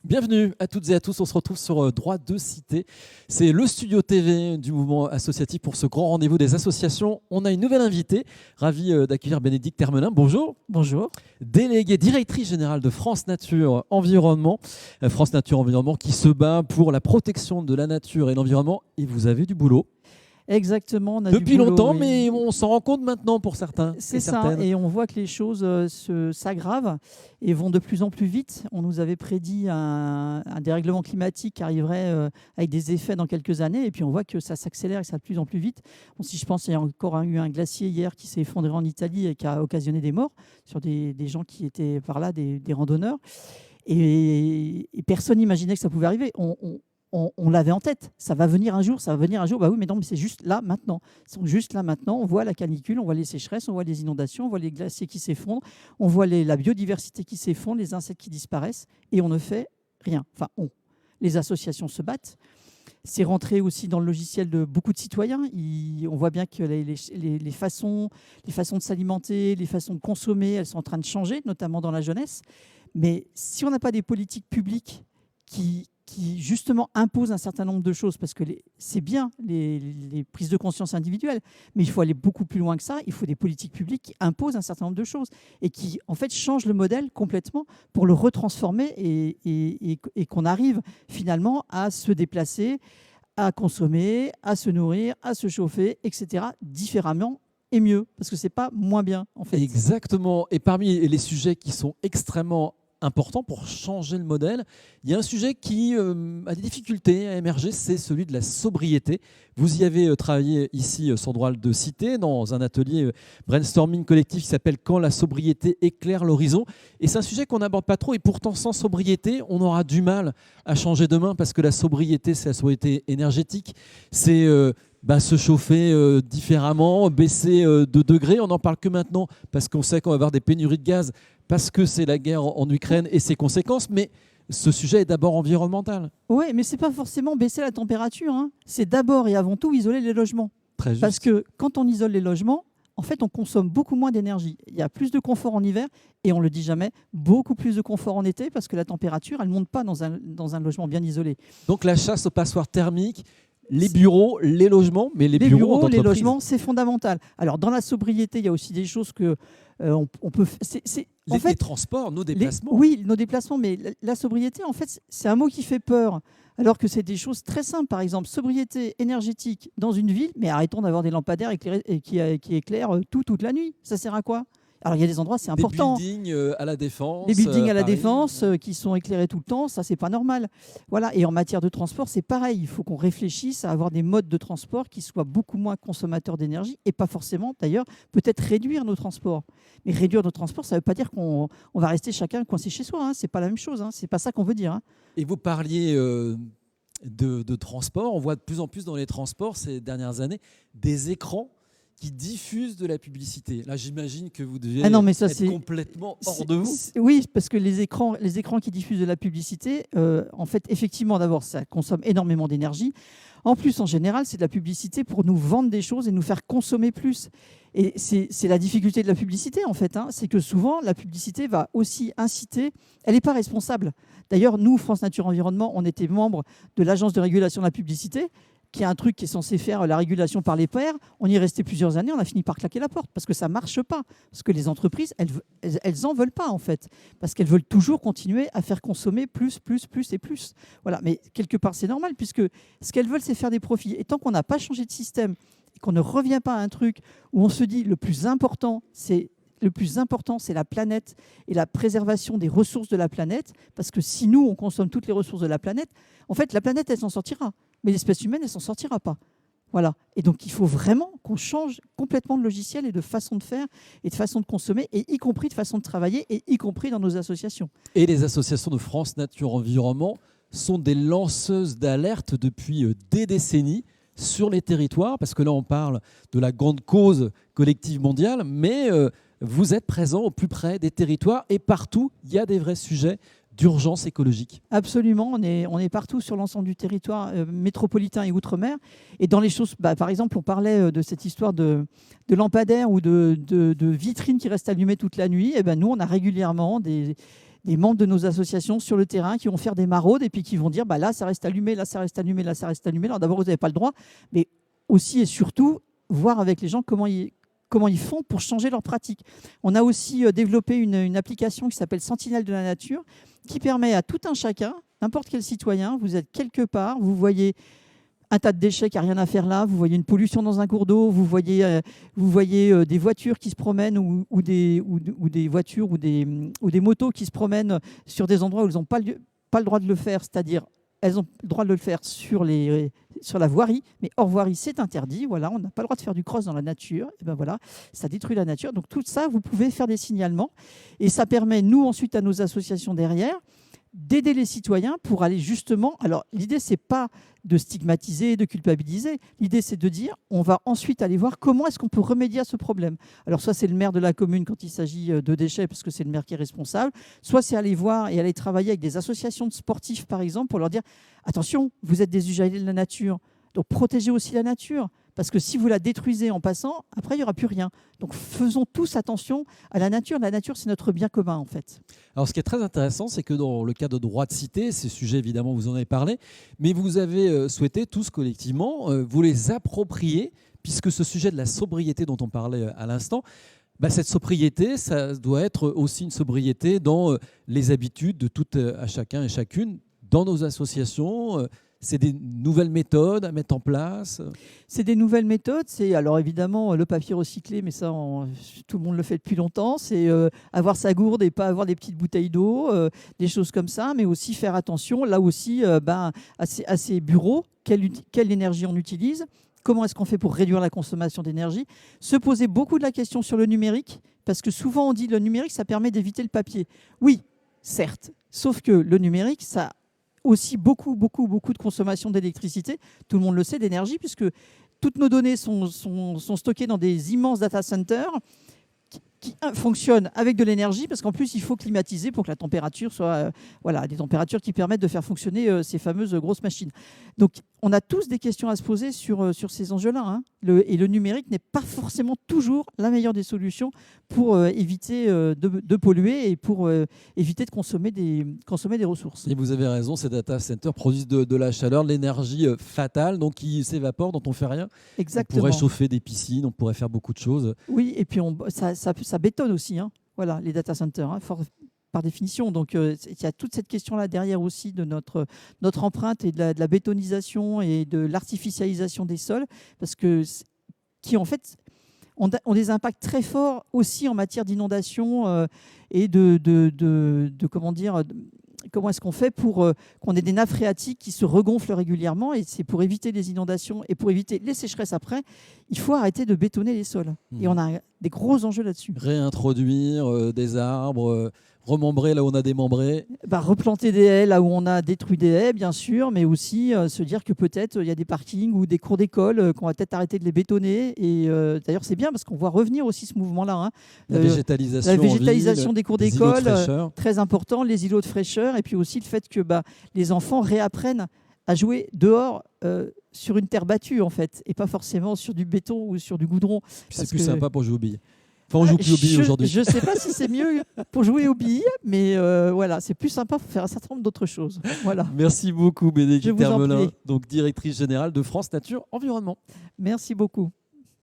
Bienvenue à toutes et à tous, on se retrouve sur Droit de Cité. C'est le studio TV du mouvement associatif pour ce grand rendez-vous des associations. On a une nouvelle invitée, ravie d'accueillir Bénédicte Termelin. Bonjour. Bonjour. Déléguée directrice générale de France Nature Environnement. France Nature Environnement qui se bat pour la protection de la nature et l'environnement. Et vous avez du boulot. Exactement. On a Depuis du boulot, longtemps, oui. mais on s'en rend compte maintenant pour certains. C'est ça, et on voit que les choses s'aggravent et vont de plus en plus vite. On nous avait prédit un dérèglement climatique qui arriverait avec des effets dans quelques années, et puis on voit que ça s'accélère et ça va de plus en plus vite. Bon, si je pense qu'il y a encore eu un glacier hier qui s'est effondré en Italie et qui a occasionné des morts sur des gens qui étaient par là, des randonneurs. Et personne n'imaginait que ça pouvait arriver. On l'avait en tête, ça va venir un jour, ça va venir un jour. Bah oui, mais non, mais c'est juste là, maintenant. Ils sont juste là, maintenant. On voit la canicule, on voit les sécheresses, on voit les inondations, on voit les glaciers qui s'effondrent, on voit la biodiversité qui s'effondre, les insectes qui disparaissent, et on ne fait rien. Enfin, les associations se battent. C'est rentré aussi dans le logiciel de beaucoup de citoyens. On voit bien que les façons de s'alimenter, les façons de consommer, elles sont en train de changer, notamment dans la jeunesse. Mais si on n'a pas des politiques publiques qui justement imposent un certain nombre de choses, parce que c'est bien les prises de conscience individuelles, mais il faut aller beaucoup plus loin que ça. Il faut des politiques publiques qui imposent un certain nombre de choses et qui, en fait, changent le modèle complètement pour le retransformer et qu'on arrive finalement à se déplacer, à consommer, à se nourrir, à se chauffer, etc., différemment et mieux, parce que c'est pas moins bien, en fait. Exactement. Et parmi les sujets qui sont extrêmement important pour changer le modèle, il y a un sujet qui a des difficultés à émerger, c'est celui de la sobriété. Vous y avez travaillé ici sur Droit de Cité dans un atelier brainstorming collectif qui s'appelle « Quand la sobriété éclaire l'horizon ». Et c'est un sujet qu'on n'aborde pas trop, et pourtant sans sobriété, on aura du mal à changer demain, parce que la sobriété, c'est la sobriété énergétique, c'est se chauffer différemment, baisser de degrés. On n'en parle que maintenant parce qu'on sait qu'on va avoir des pénuries de gaz, parce que c'est la guerre en Ukraine et ses conséquences, mais ce sujet est d'abord environnemental. Oui, mais ce n'est pas forcément baisser la température, hein. C'est d'abord et avant tout isoler les logements. Très juste. Parce que quand on isole les logements, en fait, on consomme beaucoup moins d'énergie. Il y a plus de confort en hiver et on ne le dit jamais, beaucoup plus de confort en été, parce que la température, elle ne monte pas dans un logement bien isolé. Donc la chasse aux passoires thermiques, les bureaux, les logements, mais les bureaux les logements, c'est fondamental. Alors, dans la sobriété, il y a aussi des choses que on peut... Les transports, nos déplacements. Oui, nos déplacements, mais la sobriété, en fait, c'est un mot qui fait peur, alors que c'est des choses très simples. Par exemple, sobriété énergétique dans une ville, mais arrêtons d'avoir des lampadaires éclairés, qui éclairent toute la nuit. Ça sert à quoi ? Alors, il y a des endroits, c'est important. Des buildings à la Défense. Des buildings à la Paris. Défense qui sont éclairés tout le temps, ça, c'est pas normal. Voilà. Et en matière de transport, c'est pareil. Il faut qu'on réfléchisse à avoir des modes de transport qui soient beaucoup moins consommateurs d'énergie et pas forcément, d'ailleurs, peut-être réduire nos transports. Mais réduire nos transports, ça ne veut pas dire qu'on va rester chacun coincé chez soi. Hein. C'est pas la même chose. Hein. C'est pas ça qu'on veut dire. Hein. Et vous parliez de transport. On voit de plus en plus dans les transports ces dernières années des écrans qui diffusent de la publicité. Là, j'imagine que vous deviez être complètement hors de vous. Oui, parce que les écrans qui diffusent de la publicité, en fait, effectivement, d'abord, ça consomme énormément d'énergie. En plus, en général, c'est de la publicité pour nous vendre des choses et nous faire consommer plus. Et c'est la difficulté de la publicité, en fait. Hein. C'est que souvent, la publicité va aussi inciter... Elle n'est pas responsable. D'ailleurs, nous, France Nature Environnement, on était membre de l'Agence de régulation de la publicité, qui est un truc qui est censé faire la régulation par les pairs. On y est resté plusieurs années, on a fini par claquer la porte parce que ça ne marche pas. Parce que les entreprises, elles n'en veulent pas, en fait. Parce qu'elles veulent toujours continuer à faire consommer plus et plus. Voilà. Mais quelque part, c'est normal, puisque ce qu'elles veulent, c'est faire des profits. Et tant qu'on n'a pas changé de système et qu'on ne revient pas à un truc où on se dit le plus important, c'est la planète et la préservation des ressources de la planète, parce que si nous, on consomme toutes les ressources de la planète, en fait, la planète, elle s'en sortira. Mais l'espèce humaine, elle s'en sortira pas. Voilà. Et donc, il faut vraiment qu'on change complètement de logiciel et de façon de faire et de façon de consommer, et y compris de façon de travailler, et y compris dans nos associations. Et les associations de France Nature Environnement sont des lanceuses d'alerte depuis des décennies sur les territoires, parce que là, on parle de la grande cause collective mondiale, mais vous êtes présents au plus près des territoires, et partout, il y a des vrais sujets d'urgence écologique. Absolument, on est partout sur l'ensemble du territoire métropolitain et outre-mer. Et dans les choses, par exemple, on parlait de cette histoire de lampadaires ou de vitrines qui restent allumées toute la nuit. Et nous, on a régulièrement des des membres de nos associations sur le terrain qui vont faire des maraudes et puis qui vont dire bah là ça reste allumé, là ça reste allumé, là ça reste allumé. Alors d'abord vous n'avez pas le droit, mais aussi et surtout voir avec les gens comment ils font pour changer leur pratique. On a aussi développé une application qui s'appelle Sentinelle de la nature qui permet à tout un chacun, n'importe quel citoyen, vous êtes quelque part, vous voyez un tas de déchets qui n'a rien à faire là, vous voyez une pollution dans un cours d'eau, vous voyez des voitures qui se promènent ou des voitures ou des motos qui se promènent sur des endroits où elles n'ont pas le droit de le faire, c'est-à-dire elles ont le droit de le faire sur la voirie, mais hors voirie, c'est interdit. Voilà, on n'a pas le droit de faire du cross dans la nature. Et ben voilà, ça détruit la nature. Donc tout ça, vous pouvez faire des signalements. Et ça permet, nous, ensuite, à nos associations derrière, d'aider les citoyens pour aller justement... Alors, l'idée, ce n'est pas de stigmatiser, de culpabiliser. L'idée, c'est de dire, on va ensuite aller voir comment est-ce qu'on peut remédier à ce problème. Alors, soit c'est le maire de la commune quand il s'agit de déchets, parce que c'est le maire qui est responsable, soit c'est aller voir et aller travailler avec des associations de sportifs, par exemple, pour leur dire, attention, vous êtes des usagers de la nature, donc protégez aussi la nature. Parce que si vous la détruisez en passant, après, il n'y aura plus rien. Donc, faisons tous attention à la nature. La nature, c'est notre bien commun, en fait. Alors, ce qui est très intéressant, c'est que dans le cas de droit de cité, ces sujets, évidemment, vous en avez parlé, mais vous avez souhaité tous collectivement vous les approprier, puisque ce sujet de la sobriété dont on parlait à l'instant, cette sobriété, ça doit être aussi une sobriété dans les habitudes de tout à chacun et chacune, dans nos associations. C'est des nouvelles méthodes à mettre en place? C'est des nouvelles méthodes. C'est alors évidemment le papier recyclé, mais ça, tout le monde le fait depuis longtemps. C'est avoir sa gourde et pas avoir des petites bouteilles d'eau, des choses comme ça, mais aussi faire attention, là aussi, à ces bureaux, quelle énergie on utilise, comment est-ce qu'on fait pour réduire la consommation d'énergie, se poser beaucoup de la question sur le numérique, parce que souvent on dit le numérique, ça permet d'éviter le papier. Oui, certes, sauf que le numérique, ça aussi beaucoup de consommation d'électricité, tout le monde le sait, d'énergie, puisque toutes nos données sont stockées dans des immenses data centers qui fonctionnent avec de l'énergie, parce qu'en plus, il faut climatiser pour que la température soit des températures qui permettent de faire fonctionner ces fameuses grosses machines. Donc, on a tous des questions à se poser sur ces enjeux-là. Hein. Et le numérique n'est pas forcément toujours la meilleure des solutions pour éviter de polluer et pour éviter de consommer des ressources. Et vous avez raison, ces data centers produisent de la chaleur, de l'énergie fatale, donc qui s'évapore, dont on ne fait rien. Exactement. On pourrait chauffer des piscines, on pourrait faire beaucoup de choses. Oui, et puis ça bétonne aussi, hein. Voilà, les data centers, hein, par définition. Donc, il y a toute cette question-là derrière aussi de notre empreinte et de la bétonisation et de l'artificialisation des sols, parce que qui, en fait, ont des impacts très forts aussi en matière d'inondation et comment est-ce qu'on fait pour qu'on ait des nappes phréatiques qui se regonflent régulièrement, et c'est pour éviter les inondations et pour éviter les sécheresses après, il faut arrêter de bétonner les sols. Et on a des gros enjeux là-dessus. Réintroduire des arbres, remembrer là où on a démembré. Replanter des haies là où on a détruit des haies, bien sûr, mais aussi se dire que peut-être il y a des parkings ou des cours d'école qu'on va peut-être arrêter de les bétonner. Et d'ailleurs, c'est bien parce qu'on voit revenir aussi ce mouvement-là. Hein. La végétalisation des cours d'école, très important, les îlots de fraîcheur, et puis aussi le fait que les enfants réapprennent à jouer dehors sur une terre battue, en fait, et pas forcément sur du béton ou sur du goudron. C'est plus sympa pour jouer aux billes. Enfin, on joue plus aux billes aujourd'hui. Je ne sais pas si c'est mieux pour jouer aux billes, mais voilà, c'est plus sympa pour faire un certain nombre d'autres choses. Voilà. Merci beaucoup, Bénédicte Hermelin, donc directrice générale de France Nature Environnement. Merci beaucoup.